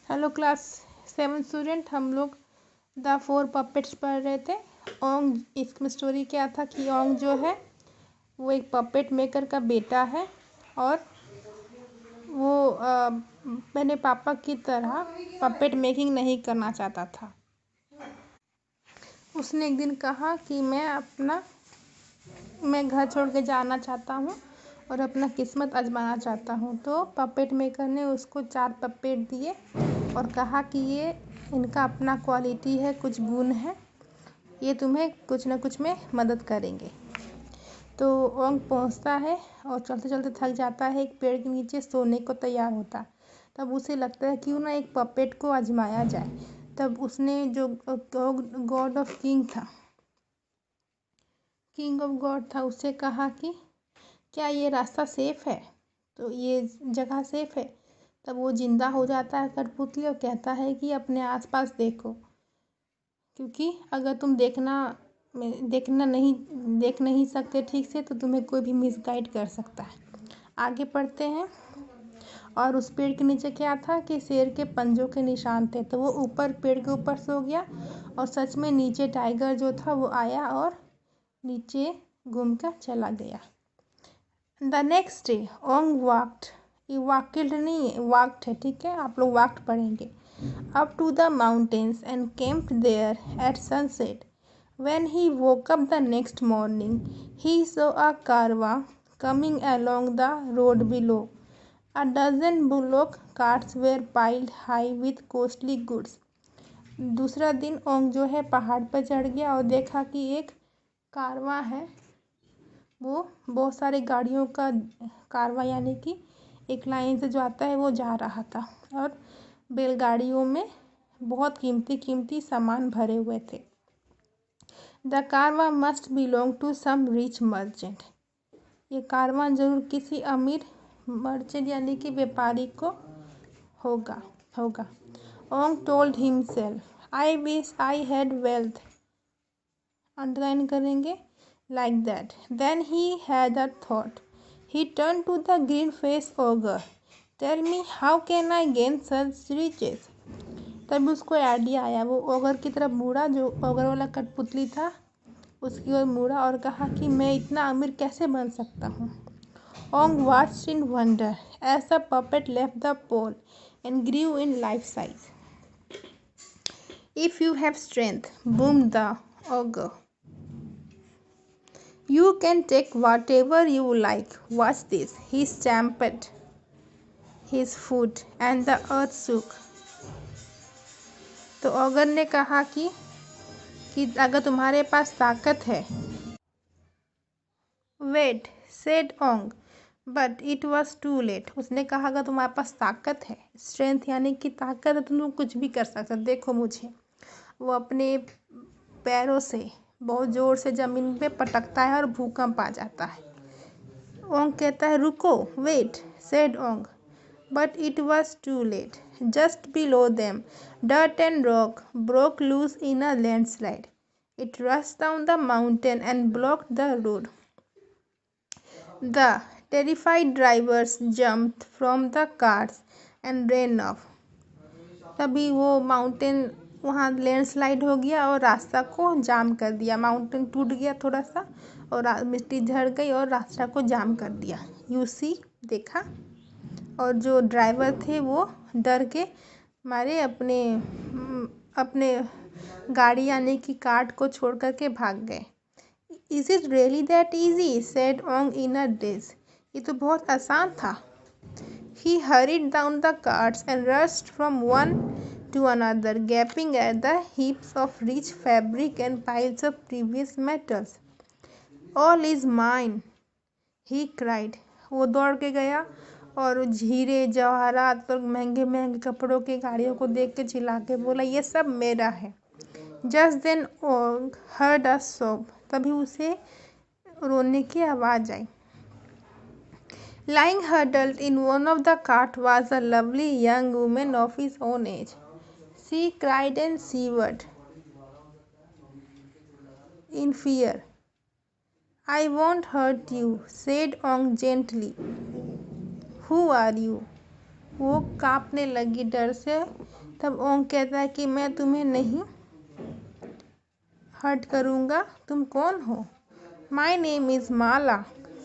Hello class 7 student. हम लोग the four puppets पढ़ रहे थे। ओंग, इसमें स्टोरी क्या था कि ओंग जो है वो एक पपेट मेकर का बेटा है और वो मैंने पापा की तरह पपेट मेकिंग नहीं करना चाहता था। उसने एक दिन कहा कि मैं घर छोड़ के जाना चाहता हूँ और अपना किस्मत आजमाना चाहता हूँ। तो पपेट मेकर ने उसको 4 पपेट दिए और कहा कि ये इनका अपना क्वालिटी है, कुछ गुण है, ये तुम्हें कुछ ना कुछ में मदद करेंगे। तो ओंग पहुँचता है और चलते चलते थक जाता है, एक पेड़ के नीचे सोने को तैयार होता। तब उसे लगता है क्यों ना एक पपेट को आजमाया जाए। तब उसने जो God of king of God था उससे कहा कि क्या ये रास्ता सेफ है, तो ये जगह सेफ है। तब वो जिंदा हो जाता है कठपुतली और कहता है कि अपने आसपास देखो, क्योंकि अगर तुम देख नहीं सकते ठीक से तो तुम्हें कोई भी मिसगाइड कर सकता है। आगे पढ़ते हैं। और उस पेड़ के नीचे क्या था कि शेर के पंजों के निशान थे। तो वो ऊपर पेड़ के ऊपर सो गया और सच में नीचे टाइगर जो था वो आया और नीचे घूम कर चला गया। The next day Onge walked, ये वाकिल्ड नहीं वाक्ड है, ठीक है, आप लोग वाक्ड पढ़ेंगे। up to the mountains and camped there at sunset. When he woke up the next morning, he saw a caravan coming along the road below. A dozen bullock carts were piled high with costly goods. दूसरा दिन ओंग जो है पहाड़ पर चढ़ गया और देखा कि एक कारवां है, वो बहुत सारे गाड़ियों का कारवां यानी कि एक लाइन से जो आता है वो जा रहा था और बैलगाड़ियों में बहुत कीमती सामान भरे हुए थे। The caravan must belong to some rich merchant, ये कारवां जरूर किसी अमीर मर्चेंट यानी कि व्यापारी को होगा। Ong told himself, I wish I had wealth, underline करेंगे, like that. Then he had a thought, he turn to the green face ogre, tell me how can I gain such riches. तभी उसको idea आया, वो ogre की तरफ मुड़ा, जो ogre वाला कठपुतली था उसकी ओर मुड़ा और कहा कि मैं इतना अमीर कैसे बन सकता हूँ। ओंग watched in wonder as the puppet left the pole and grew in life size. If you have strength, boomed the ogre, you can take whatever you like. Watch this. He stamped his foot and the earth shook. तो ogre ने कहा कि अगर तुम्हारे पास ताकत है, wait said Ong, but it was too late. उसने कहा अगर तुम्हारे पास ताकत है, स्ट्रेंथ यानी कि ताकत है, तो तुम कुछ भी कर सकते। देखो मुझे, वो अपने पैरों से बहुत ज़ोर से ज़मीन पे पटकता है और भूकंप आ जाता है। ओंग कहता है रुको, wait said Ong, but it was too late. Just below them dirt and rock broke loose in a landslide. It rushed down the mountain and blocked the road. The terrified drivers jumped from the cars and ran off. तभी वो mountain वहाँ landslide हो गया और रास्ता को जाम कर दिया। माउंटेन टूट गया थोड़ा सा और मिट्टी झड़ गई और रास्ता को जाम कर दिया। यूसी देखा, और जो ड्राइवर थे वो डर के मारे अपने गाड़ी यानी कि कार्ट को छोड़ करके भाग गए। Is it really that easy, said Ong in a daze, ये तो बहुत आसान था। He hurried down the carts and rushed from one to another, gaping at the heaps of rich fabric and piles of previous metals. All is mine, he cried, वो दौड़ के गया और हीरे जवाहरात और महंगे महंगे कपड़ों की गाड़ियों को देख के चिल्ला के बोला ये सब मेरा है। Just then Onge heard a सोब, तभी उसे रोने की आवाज़ आई। Lying huddled in one of the cart was a lovely young woman of his own age. She cried and shivered in fear. I won't hurt you, said Ong gently. Who are you? वो कांपने लगी डर से। तब ओंग कहता है कि मैं तुम्हें नहीं हर्ट करूँगा। तुम कौन हो? My name is Mala,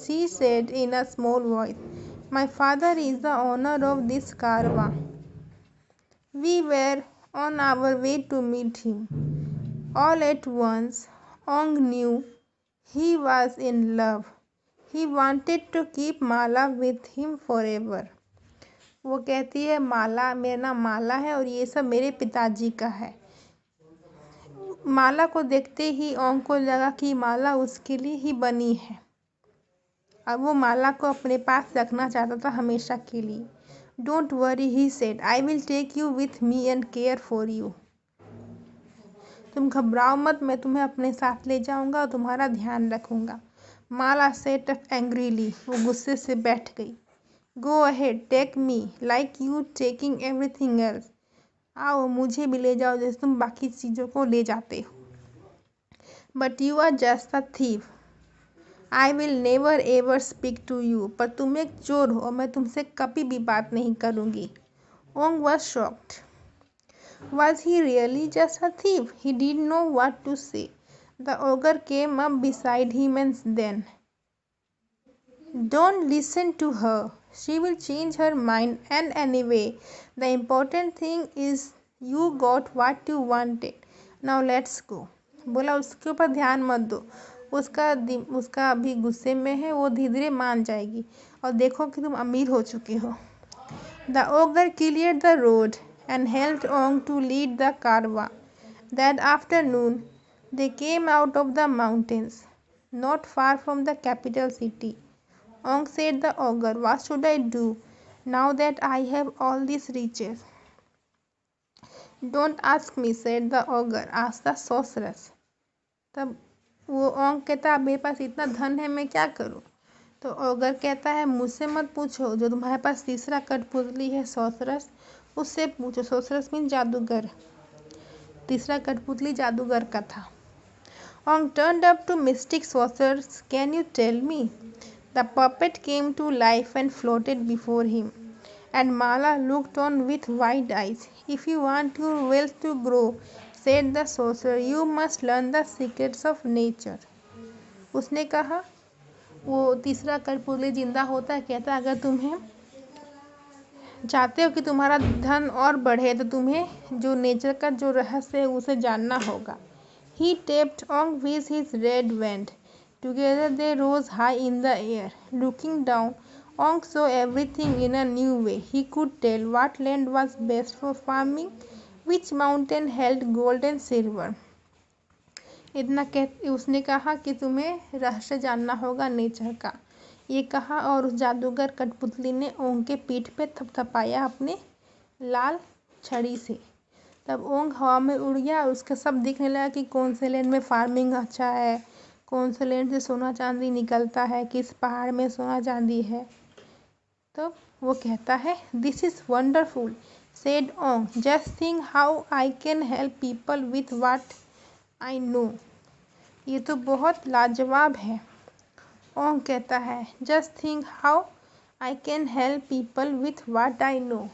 she said in a small voice. My father is the owner of this caravan. We were on our way to meet him. All at once Ong knew he was in love. He wanted to keep Mala with him forever. वो कहती है माला, मेरा नाम माला है और ये सब मेरे पिताजी का है। माला को देखते ही ओंग को लगा कि माला उसके लिए ही बनी है। अब वो माला को अपने पास रखना चाहता था हमेशा के लिए। Don't worry, he said, I will take you with me and care for you. तुम घबराओ मत, मैं तुम्हें अपने साथ ले जाऊंगा और तुम्हारा ध्यान रखूंगा। माला सेट अप एंग्रीली, वो गुस्से से बैठ गई। Go ahead, take me like you taking everything else. आओ, मुझे भी ले जाओ जैसे तुम बाकी चीज़ों को ले जाते हो। But you are just a thief, I will never ever speak to you. पर तुम एक चोर हो और मैं तुमसे कभी भी बात नहीं करूँगी। Ong was shocked. Was he really just a thief? He didn't know what to say. The ogre came up beside him and then, don't listen to her. She will change her mind, and anyway, the important thing is you got what you wanted. Now let's go. बोला उसके ऊपर ध्यान मत दो, उसका अभी गुस्से में है, वो धीरे धीरे मान जाएगी और देखो कि तुम अमीर हो चुके हो। The ogre cleared the road and helped Ong to lead the caravan. That afternoon, they came out of the mountains, not far from the capital city. Ong said the ogre, what should I do now that I have all these riches? Don't ask me, said the ogre, ask the sorceress. तब वो ओंग कहता, मेरे पास इतना धन है, मैं क्या करूँ? तो ओगर कहता है, मुझसे मत पूछो, जो तुम्हारे पास तीसरा कठपुतली है सॉसरस, उससे पूछो। सॉसरस मीन जादूगर। तीसरा कठपुतली जादूगर का था। ओंग turned up to mystic sorcerers, can you tell me? The puppet came to life and floated before him, and Mala looked on with wide eyes. If you want your wealth to grow, said the sorcerer, you must learn the secrets of nature. उसने कहा, वो तीसरा कठपुतली जिंदा होता है, कहता अगर तुम्हें चाहते हो कि तुम्हारा धन और बढ़े तो तुम्हें जो नेचर का जो रहस्य है उसे जानना होगा। He tapped Ong with his red wand. Together they rose high in the air. Looking down, Ong saw everything in a new way. He could tell what land was best for farming, which mountain held gold and silver. इतना कह उसने कहा कि तुम्हें रहस्य जानना होगा nature का, ये कहा और उस जादूगर कठपुतली ने ओंग के पीठ पे थपथपाया अपने लाल छड़ी से। तब ओंग हवा में उड़ गया और उसका सब दिखने लगा कि कौन से लैंड में फार्मिंग अच्छा है, कौन से लैंड से सोना चांदी निकलता है, किस पहाड़ में सोना चांदी है। तो वो कहता है, this is wonderful, said Ong, just think how I can help people with what I know. ये तो बहुत लाजवाब है। ओंग कहता है, just think how I can help people with what I know.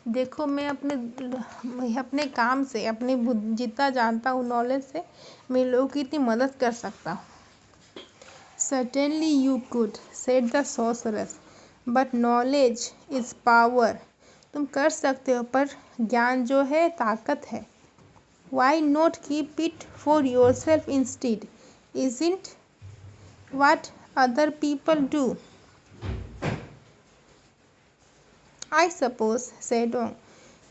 देखो मैं अपने काम से, अपने जितना जानता हूँ नॉलेज से मैं लोगों की इतनी मदद कर सकता हूँ। Certainly you could, said the thesaurus, but knowledge is power. तुम कर सकते हो पर ज्ञान जो है ताकत है। Why not keep it for yourself instead? Isn't what other people do? I suppose, said Ong.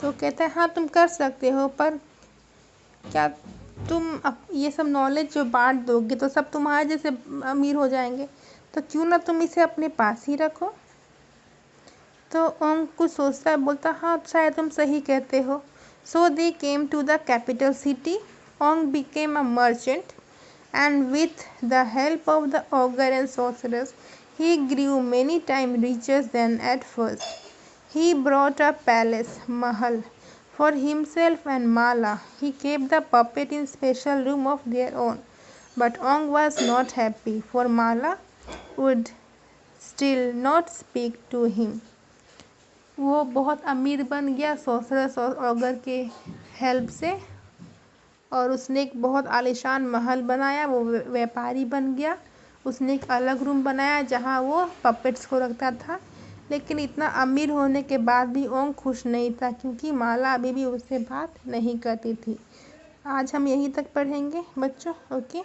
तो कहता है, हाँ तुम कर सकते हो, पर क्या तुम ये सब नॉलेज जो बांट दोगे तो सब तुम्हारे जैसे अमीर हो जाएंगे, तो क्यों ना तुम इसे अपने पास ही रखो। तो ओंग कुछ सोचता है, बोलता, हाँ शायद तुम सही कहते हो। So they came to the capital city. Ong became a merchant, and with the help of the ogre and sorceress, he grew many times richer than at first. He brought a palace, mahal, for himself and Mala. He kept the puppet in special room of their own. But Ong was not happy, for Mala would still not speak to him. वो बहुत अमीर बन गया सोसरस और auger के help से, और उसने एक बहुत आलीशान महल बनाया। वो व्यापारी बन गया। उसने एक अलग रूम बनाया जहाँ वो पपेट्स को रखता था। लेकिन इतना अमीर होने के बाद भी ओंग खुश नहीं था, क्योंकि माला अभी भी उससे बात नहीं करती थी। आज हम यहीं तक पढ़ेंगे बच्चों। ओके।